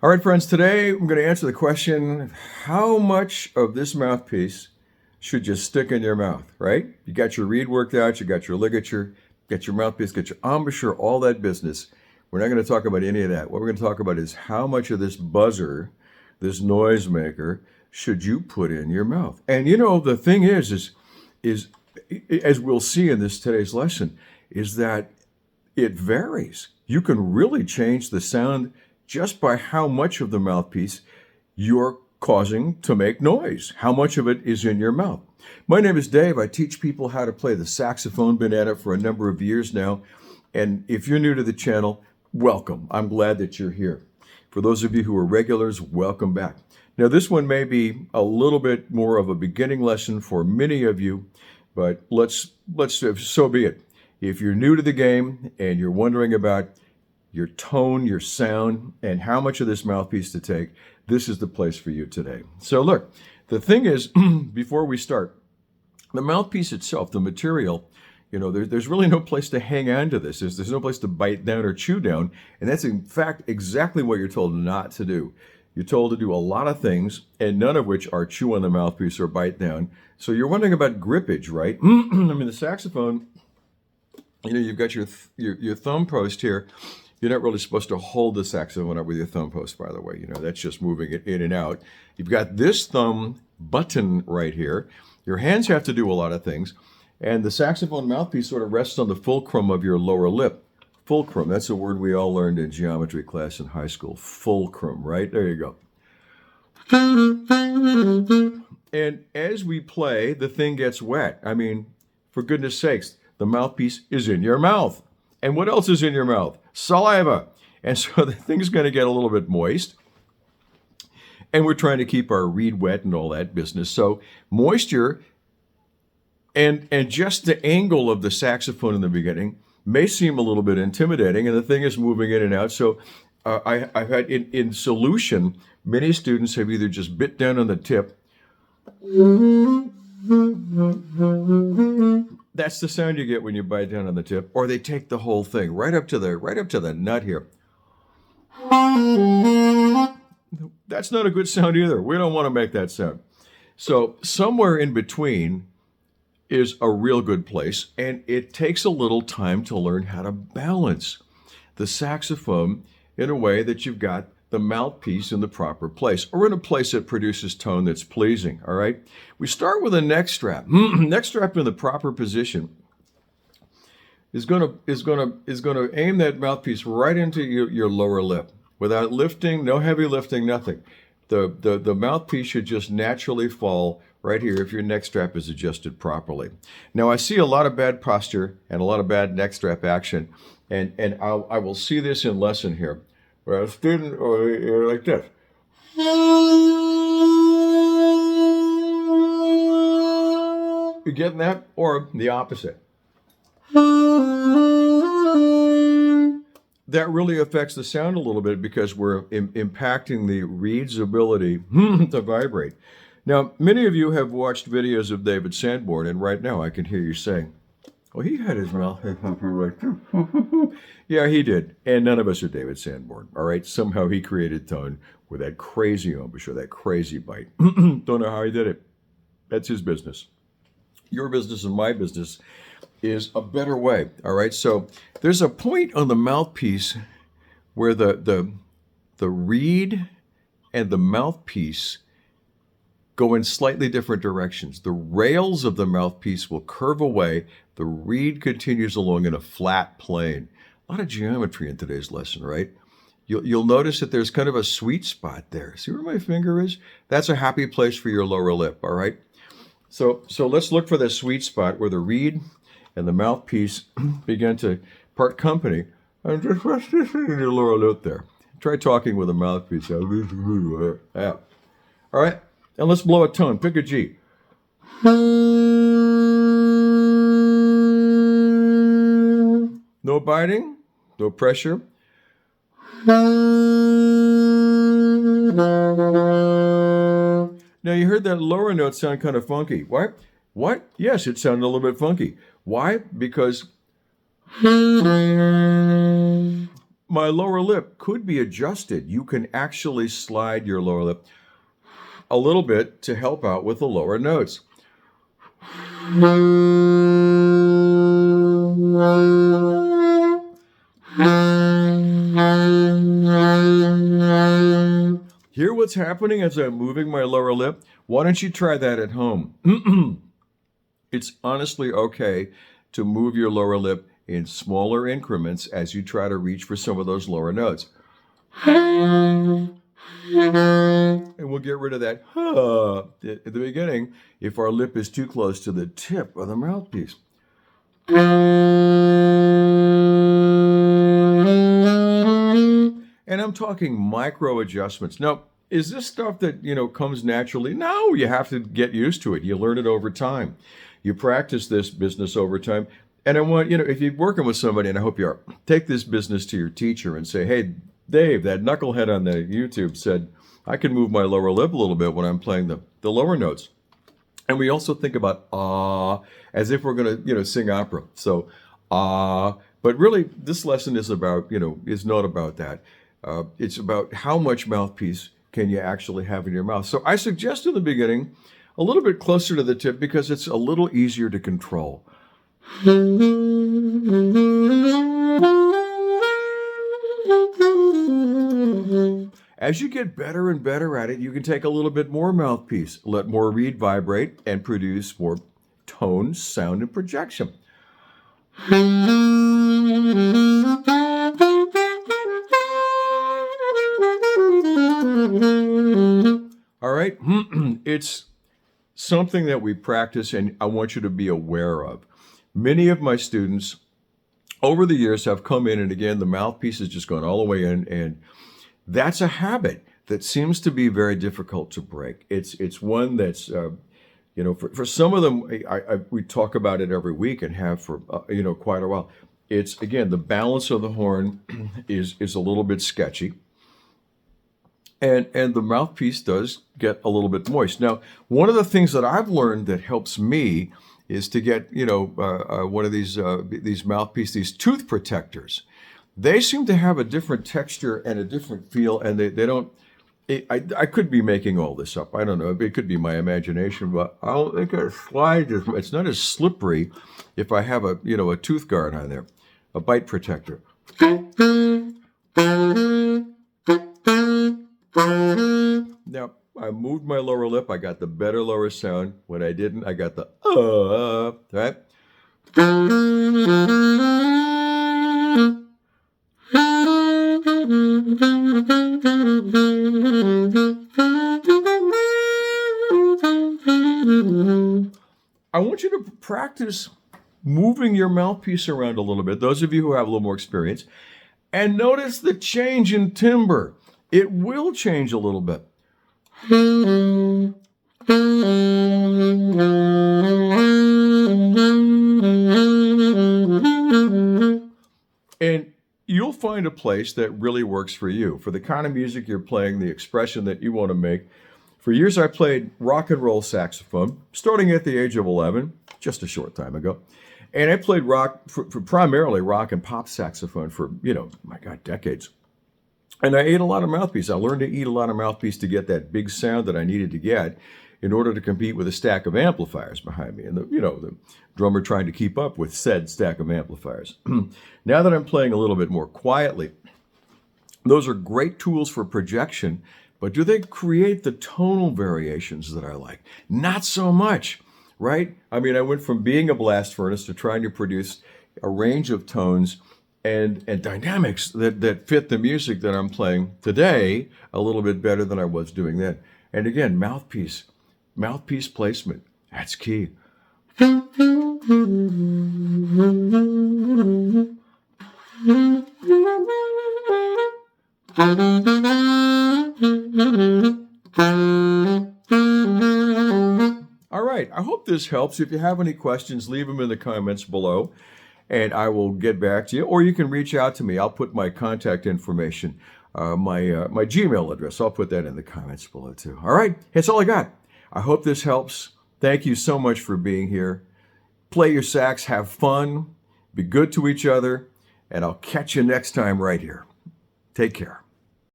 All right, friends, today I'm going to answer the question, how much of this mouthpiece should you stick in your mouth, right? You got your reed worked out, you got your ligature, got your mouthpiece, got your embouchure, all that business. We're not going to talk about any of that. What we're going to talk about is how much of this buzzer, this noisemaker, should you put in your mouth? And the thing is as we'll see in this today's lesson, is that it varies. You can really change the sound just by how much of the mouthpiece you're causing to make noise. How much of it is in your mouth? My name is Dave. I teach people how to play the saxophone. Been at it for a number of years now. And if you're new to the channel, welcome. I'm glad that you're here. For those of you who are regulars, welcome back. Now, this one may be a little bit more of a beginning lesson for many of you, but let's so be it. If you're new to the game and you're wondering about your tone, your sound, and how much of this mouthpiece to take, this is the place for you today. So look, the thing is, before we start, the mouthpiece itself, the material, there's really no place to hang on to this. There's no place to bite down or chew down. And that's in fact exactly what you're told not to do. You're told to do a lot of things, and none of which are chew on the mouthpiece or bite down. So you're wondering about grippage, right? I mean, the saxophone, you've got your thumb post here. You're not really supposed to hold the saxophone up with your thumb post, by the way. That's just moving it in and out. You've got this thumb button right here. Your hands have to do a lot of things. And the saxophone mouthpiece sort of rests on the fulcrum of your lower lip. Fulcrum, that's a word we all learned in geometry class in high school. Fulcrum, right? There you go. And as we play, the thing gets wet. I mean, for goodness sakes, the mouthpiece is in your mouth. And what else is in your mouth? Saliva. And so the thing's going to get a little bit moist. And we're trying to keep our reed wet and all that business. So moisture and just the angle of the saxophone in the beginning may seem a little bit intimidating, and the thing is moving in and out. So I've had in solution, many students have either just bit down on the tip. That's the sound you get when you bite down on the tip, or they take the whole thing right up to the nut here. That's not a good sound either. We don't want to make that sound. So somewhere in between is a real good place, and it takes a little time to learn how to balance the saxophone in a way that you've got the mouthpiece in the proper place, or in a place that produces tone that's pleasing, all right? We start with a neck strap. Neck strap in the proper position is going to aim that mouthpiece right into your lower lip without lifting, no heavy lifting, nothing. The mouthpiece should just naturally fall right here if your neck strap is adjusted properly. Now, I see a lot of bad posture and a lot of bad neck strap action, and I will see this in lesson here, where a student or like this. You getting that? Or the opposite. That really affects the sound a little bit because we're impacting the reed's ability to vibrate. Now, many of you have watched videos of David Sanborn, and right now I can hear you saying, well, he had his mouth right too. Yeah, he did. And none of us are David Sanborn, all right? Somehow he created tone with that crazy embouchure, that crazy bite. Don't know how he did it. That's his business. Your business and my business is a better way, all right? So there's a point on the mouthpiece where the reed and the mouthpiece go in slightly different directions. The rails of the mouthpiece will curve away. The reed continues along in a flat plane. A lot of geometry in today's lesson, right? You'll notice that there's kind of a sweet spot there. See where my finger is? That's a happy place for your lower lip, all right? So let's look for the sweet spot where the reed and the mouthpiece begin to part company. And just rest this in your lower lip there. Try talking with a mouthpiece. Yeah. All right? And let's blow a tone. Pick a G. No biting, no pressure. Now you heard that lower note sound kind of funky. Why? What? Yes, it sounded a little bit funky. Why? Because my lower lip could be adjusted. You can actually slide your lower lip a little bit to help out with the lower notes. Hear what's happening as I'm moving my lower lip? Why don't you try that at home? It's honestly okay to move your lower lip in smaller increments as you try to reach for some of those lower notes. And we'll get rid of that at the beginning if our lip is too close to the tip of the mouthpiece. And I'm talking micro adjustments. Now, is this stuff that, comes naturally? No, you have to get used to it. You learn it over time. You practice this business over time. And I want, if you're working with somebody, and I hope you are, take this business to your teacher and say, hey, Dave, that knucklehead on the YouTube said, I can move my lower lip a little bit when I'm playing the lower notes. And we also think about as if we're going to, sing opera. So but really this lesson is about, is not about that. It's about how much mouthpiece can you actually have in your mouth. So I suggest in the beginning a little bit closer to the tip because it's a little easier to control. As you get better and better at it, you can take a little bit more mouthpiece, let more reed vibrate, and produce more tone, sound, and projection. All right, it's something that we practice and I want you to be aware of. Many of my students over the years have come in, and again, the mouthpiece has just gone all the way in, and that's a habit that seems to be very difficult to break. It's one that's, for some of them, we talk about it every week and have for, quite a while. It's, again, the balance of the horn is a little bit sketchy. And the mouthpiece does get a little bit moist. Now, one of the things that I've learned that helps me is to get, one of these mouthpiece, these tooth protectors. They seem to have a different texture and a different feel, and they don't. I could be making all this up. I don't know. It could be my imagination, but I don't think it slides. It's not as slippery if I have a tooth guard on there, a bite protector. Now, I moved my lower lip. I got the better lower sound. When I didn't, I got the right? I want you to practice moving your mouthpiece around a little bit, those of you who have a little more experience, and notice the change in timbre. It will change a little bit. And you'll find a place that really works for you, for the kind of music you're playing, the expression that you want to make. For years, I played rock and roll saxophone, starting at the age of 11, just a short time ago. And I played rock, for primarily rock and pop saxophone for, decades. And I ate a lot of mouthpiece. I learned to eat a lot of mouthpiece to get that big sound that I needed to get in order to compete with a stack of amplifiers behind me. And the drummer trying to keep up with said stack of amplifiers. Now that I'm playing a little bit more quietly, those are great tools for projection, but do they create the tonal variations that I like? Not so much, right? I mean, I went from being a blast furnace to trying to produce a range of tones and dynamics that fit the music that I'm playing today a little bit better than I was doing then. And again, mouthpiece placement, that's key. All right, I hope this helps. If you have any questions, leave them in the comments below, and I will get back to you. Or you can reach out to me. I'll put my contact information, my Gmail address. I'll put that in the comments below too. All right, that's all I got. I hope this helps. Thank you so much for being here. Play your sax, have fun, be good to each other, and I'll catch you next time right here. Take care.